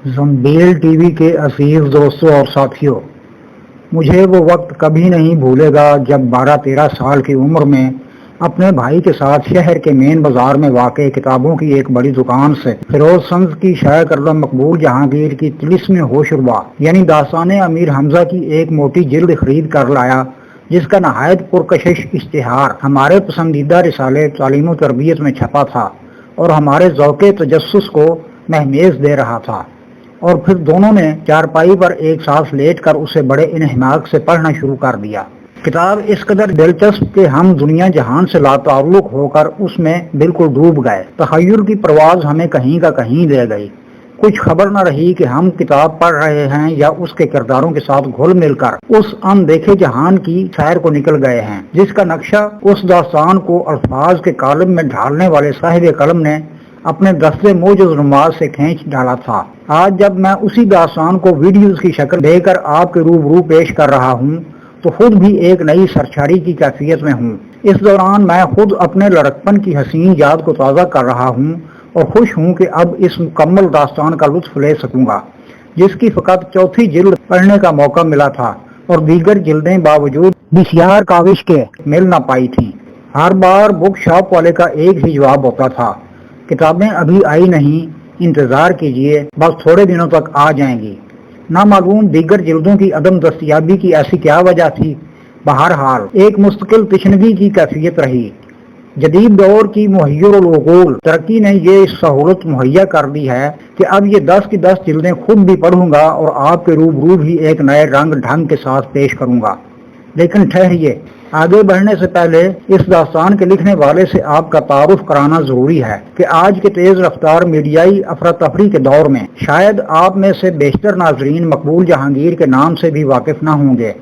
زنبیل T V کے عزیز دوستوں اور ساتھیوں، مجھے وہ وقت کبھی نہیں بھولے گا جب 12-13 سال کی عمر میں اپنے بھائی کے ساتھ شہر کے مین بازار میں واقع کتابوں کی ایک بڑی دکان سے فیروز سنز کی شائع کردہ مقبول جہانگیر کی طلسم ہوشربا یعنی داستان امیر حمزہ کی ایک موٹی جلد خرید کر لایا، جس کا نہایت پرکشش اشتہار ہمارے پسندیدہ رسالے تعلیم و تربیت میں چھپا تھا اور ہمارے ذوق تجسس کو مہمیز دے رہا تھا، اور پھر دونوں نے چارپائی پر ایک ساتھ لیٹ کر اسے بڑے انہماک سے پڑھنا شروع کر دیا۔ کتاب اس قدر دلچسپ کہ ہم دنیا جہان سے لاتعلق ہو کر اس میں بالکل ڈوب گئے۔ تخیل کی پرواز ہمیں کہیں کا کہیں لے گئی، کچھ خبر نہ رہی کہ ہم کتاب پڑھ رہے ہیں یا اس کے کرداروں کے ساتھ گھل مل کر اس اندیکھے جہان کی سیر کو نکل گئے ہیں جس کا نقشہ اس داستان کو الفاظ کے قالب میں ڈھالنے والے صاحب قلم نے اپنے دستے موجز نماز سے کھینچ ڈالا تھا۔ آج جب میں اسی داستان کو ویڈیوز کی شکل دے کر آپ کے روبرو پیش کر رہا ہوں تو خود بھی ایک نئی سرچاری کی کیفیت میں ہوں۔ اس دوران میں خود اپنے لڑکپن کی حسین یاد کو تازہ کر رہا ہوں اور خوش ہوں کہ اب اس مکمل داستان کا لطف لے سکوں گا، جس کی فقط چوتھی جلد پڑھنے کا موقع ملا تھا اور دیگر جلدیں باوجود بسیار کاوش کے مل نہ پائی تھیں۔ ہر بار بک شاپ والے کا ایک ہی جواب ہوتا تھا: کتابیں ابھی آئی نہیں، انتظار کیجیے، بس تھوڑے دنوں تک آ جائیں گی۔ نہ معلوم دیگر جلدوں کی عدم دستیابی کی ایسی کیا وجہ تھی۔ بہرحال ایک مستقل تشنگی کی کیفیت رہی۔ جدید دور کی مہیر العقول ترقی نے یہ سہولت مہیا کر دی ہے کہ اب یہ 10 کی 10 جلدیں خود بھی پڑھوں گا اور آپ کے روبرو بھی ایک نئے رنگ ڈھنگ کے ساتھ پیش کروں گا۔ لیکن ٹھہریے، آگے بڑھنے سے پہلے اس داستان کے لکھنے والے سے آپ کا تعارف کرانا ضروری ہے کہ آج کے تیز رفتار میڈیائی افراتفری کے دور میں شاید آپ میں سے بیشتر ناظرین مقبول جہانگیر کے نام سے بھی واقف نہ ہوں گے۔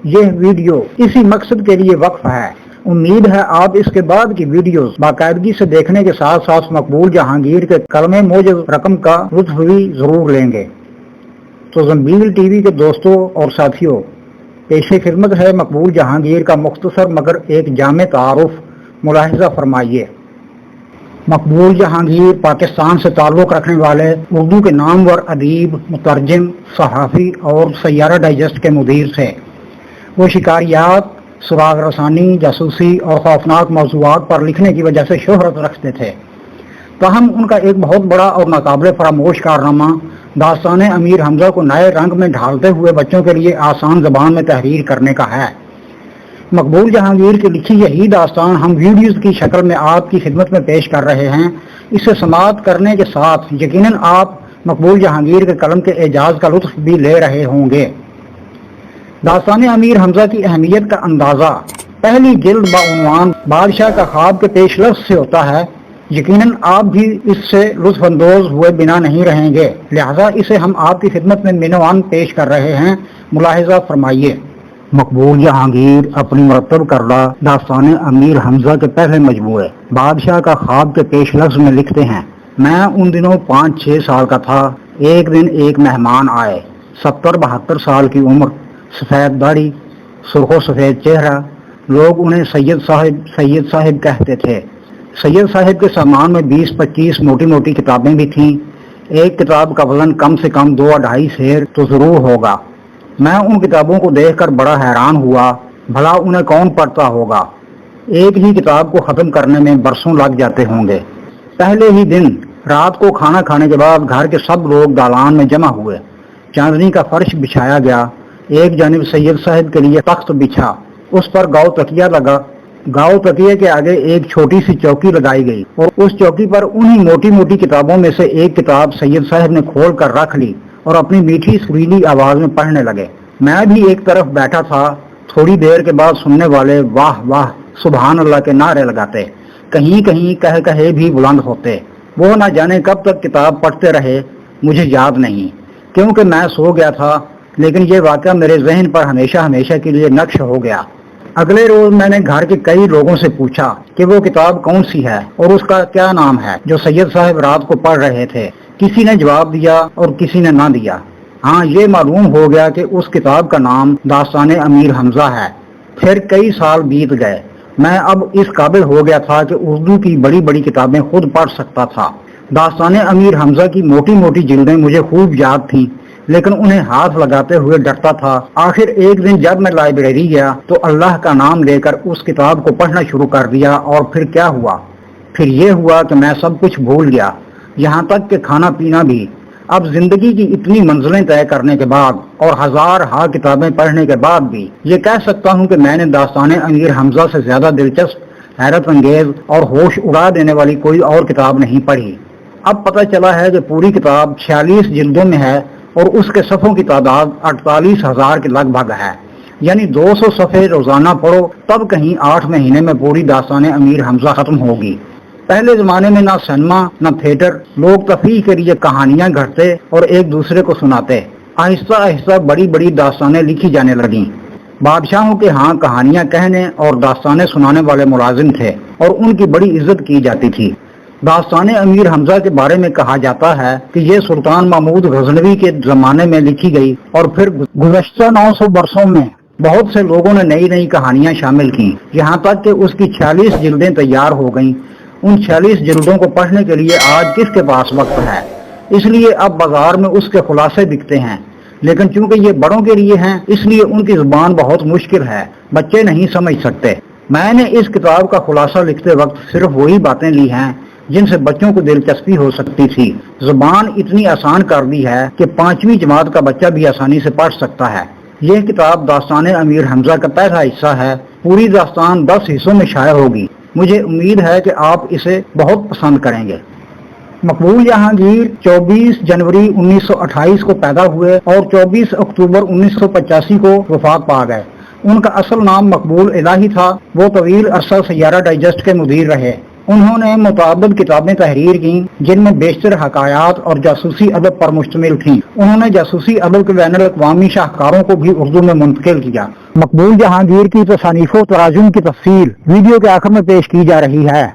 یہ ویڈیو اسی مقصد کے لیے وقف ہے۔ امید ہے آپ اس کے بعد کی ویڈیوز باقاعدگی سے دیکھنے کے ساتھ ساتھ مقبول جہانگیر کے کلمے موجز رقم کا لطف بھی ضرور لیں گے۔ تو زنبیل ٹی وی کے دوستوں اور ساتھیوں، پیش خدمت ہے مقبول جہانگیر کا مختصر مگر ایک جامع تعارف۔ ملاحظہ فرمائیے۔ مقبول جہانگیر پاکستان سے تعلق رکھنے والے اردو کے نامور ادیب، مترجم، صحافی اور سیارہ ڈائجسٹ کے مدیر تھے۔ وہ شکاریات، سراغ رسانی، جاسوسی اور خوفناک موضوعات پر لکھنے کی وجہ سے شہرت رکھتے تھے۔ تاہم ان کا ایک بہت بڑا اور ناقابل فراموش کارنامہ داستان امیر حمزہ کو نئے رنگ میں ڈھالتے ہوئے بچوں کے لیے آسان زبان میں تحریر کرنے کا ہے۔ مقبول جہانگیر کی لکھی یہی داستان ہم ویڈیوز کی شکل میں آپ کی خدمت میں پیش کر رہے ہیں۔ اسے سماعت کرنے کے ساتھ یقیناً آپ مقبول جہانگیر کے قلم کے اعجاز کا لطف بھی لے رہے ہوں گے۔ داستان امیر حمزہ کی اہمیت کا اندازہ پہلی جلد بعنوان بادشاہ کا خواب کے پیش لفظ سے ہوتا ہے۔ یقیناً آپ بھی اس سے لطف اندوز ہوئے بنا نہیں رہیں گے، لہذا اسے ہم آپ کی خدمت میں منوان پیش کر رہے ہیں۔ ملاحظہ فرمائیے۔ مقبول جہانگیر اپنی مرتب کردہ داستان امیر حمزہ کے پہلے مجموعے بادشاہ کا خواب کے پیش لفظ میں لکھتے ہیں: میں ان دنوں 5-6 سال کا تھا۔ ایک دن ایک مہمان آئے، 70-72 سال کی عمر، سفید داڑھی، سرخ و سفید چہرہ۔ لوگ انہیں سید صاحب کہتے تھے۔ سید صاحب کے سامان میں 20-25 موٹی موٹی کتابیں بھی تھیں۔ ایک کتاب کا وزن کم سے کم 2-2.5 سیر تو ضرور ہوگا۔ میں ان کتابوں کو دیکھ کر بڑا حیران ہوا، بھلا انہیں کون پڑھتا ہوگا؟ ایک ہی کتاب کو ختم کرنے میں برسوں لگ جاتے ہوں گے۔ پہلے ہی دن رات کو کھانا کھانے کے بعد گھر کے سب لوگ دالان میں جمع ہوئے۔ چاندنی کا فرش بچھایا گیا۔ ایک جانب سید صاحب کے لیے تخت بچھا، اس پر گاؤ تکیہ لگا۔ گاؤ تکیے کے آگے ایک چھوٹی سی چوکی لگائی گئی اور اس چوکی پر انہی موٹی موٹی کتابوں میں سے ایک کتاب سید صاحب نے کھول کر رکھ لی اور اپنی میٹھی سریلی آواز میں پڑھنے لگے۔ میں بھی ایک طرف بیٹھا تھا۔ تھوڑی دیر کے بعد سننے والے واہ واہ سبحان اللہ کے نعرے لگاتے، کہیں کہیں کہے بھی بلند ہوتے۔ وہ نہ جانے کب تک کتاب پڑھتے رہے، مجھے یاد نہیں کیونکہ میں سو گیا تھا، لیکن یہ واقعہ میرے ذہن پر ہمیشہ کے لیے نقش ہو گیا۔ اگلے روز میں نے گھر کے کئی لوگوں سے پوچھا کہ وہ کتاب کون سی ہے اور اس کا کیا نام ہے جو سید صاحب رات کو پڑھ رہے تھے۔ کسی نے جواب دیا اور کسی نے نہ دیا۔ ہاں، یہ معلوم ہو گیا کہ اس کتاب کا نام داستان امیر حمزہ ہے۔ پھر کئی سال بیت گئے میں اب اس قابل ہو گیا تھا کہ اردو کی بڑی بڑی کتابیں خود پڑھ سکتا تھا۔ داستان امیر حمزہ کی موٹی موٹی جلدیں مجھے خوب یاد تھیں، لیکن انہیں ہاتھ لگاتے ہوئے ڈرتا تھا۔ آخر ایک دن جب میں لائبریری گیا تو اللہ کا نام لے کر اس کتاب کو پڑھنا شروع کر دیا، اور پھر کیا ہوا؟ پھر یہ ہوا کہ میں سب کچھ بھول گیا، یہاں تک کہ کھانا پینا بھی۔ اب زندگی کی اتنی منزلیں طے کرنے کے بعد اور ہزار ہا کتابیں پڑھنے کے بعد بھی یہ کہہ سکتا ہوں کہ میں نے داستان امیر حمزہ سے زیادہ دلچسپ، حیرت انگیز اور ہوش اڑا دینے والی کوئی اور کتاب نہیں پڑھی۔ اب پتہ چلا ہے کہ پوری کتاب 46 جلدوں میں ہے اور اس کے صفحوں کی تعداد 48,000 کے لگ بھگ ہے، یعنی 200 صفحے روزانہ پڑھو تب کہیں 8 مہینے میں پوری داستان امیر حمزہ ختم ہوگی۔ پہلے زمانے میں نہ سینما نہ تھیٹر، لوگ تفریح کے لیے کہانیاں گھڑتے اور ایک دوسرے کو سناتے۔ آہستہ آہستہ بڑی بڑی داستانیں لکھی جانے لگیں۔ بادشاہوں کے ہاں کہانیاں کہنے اور داستانیں سنانے والے ملازم تھے اور ان کی بڑی عزت کی جاتی تھی۔ داستان امیر حمزہ کے بارے میں کہا جاتا ہے کہ یہ سلطان محمود غزنوی کے زمانے میں لکھی گئی اور پھر گزشتہ 900 برسوں میں بہت سے لوگوں نے نئی نئی کہانیاں شامل کی، یہاں تک کہ اس کی 46 جلدیں تیار ہو گئیں۔ ان 46 جلدوں کو پڑھنے کے لیے آج کس کے پاس وقت ہے؟ اس لیے اب بازار میں اس کے خلاصے بکتے ہیں، لیکن چونکہ یہ بڑوں کے لیے ہیں اس لیے ان کی زبان بہت مشکل ہے، بچے نہیں سمجھ سکتے۔ میں نے اس کتاب کا خلاصہ لکھتے وقت صرف وہی باتیں لی ہیں جن سے بچوں کو دلچسپی ہو سکتی تھی۔ زبان اتنی آسان کر دی ہے کہ 5ویں جماعت کا بچہ بھی آسانی سے پڑھ سکتا ہے۔ یہ کتاب داستان امیر حمزہ کا پہلا حصہ ہے۔ پوری داستان 10 حصوں میں شائع ہوگی۔ مجھے امید ہے کہ آپ اسے بہت پسند کریں گے۔ مقبول جہانگیر 24 جنوری 1928 کو پیدا ہوئے اور 24 اکتوبر 1985 کو وفات پا گئے۔ ان کا اصل نام مقبول الہی تھا۔ وہ طویل عرصہ سیارہ ڈائجسٹ کے مدیر رہے۔ انہوں نے متعدد کتابیں تحریر کی جن میں بیشتر حکایات اور جاسوسی ادب پر مشتمل تھیں۔ انہوں نے جاسوسی ادب کے بین الاقوامی شاہکاروں کو بھی اردو میں منتقل کیا۔ مقبول جہانگیر کی تصانیف و تراجم کی تفصیل ویڈیو کے آخر میں پیش کی جا رہی ہے۔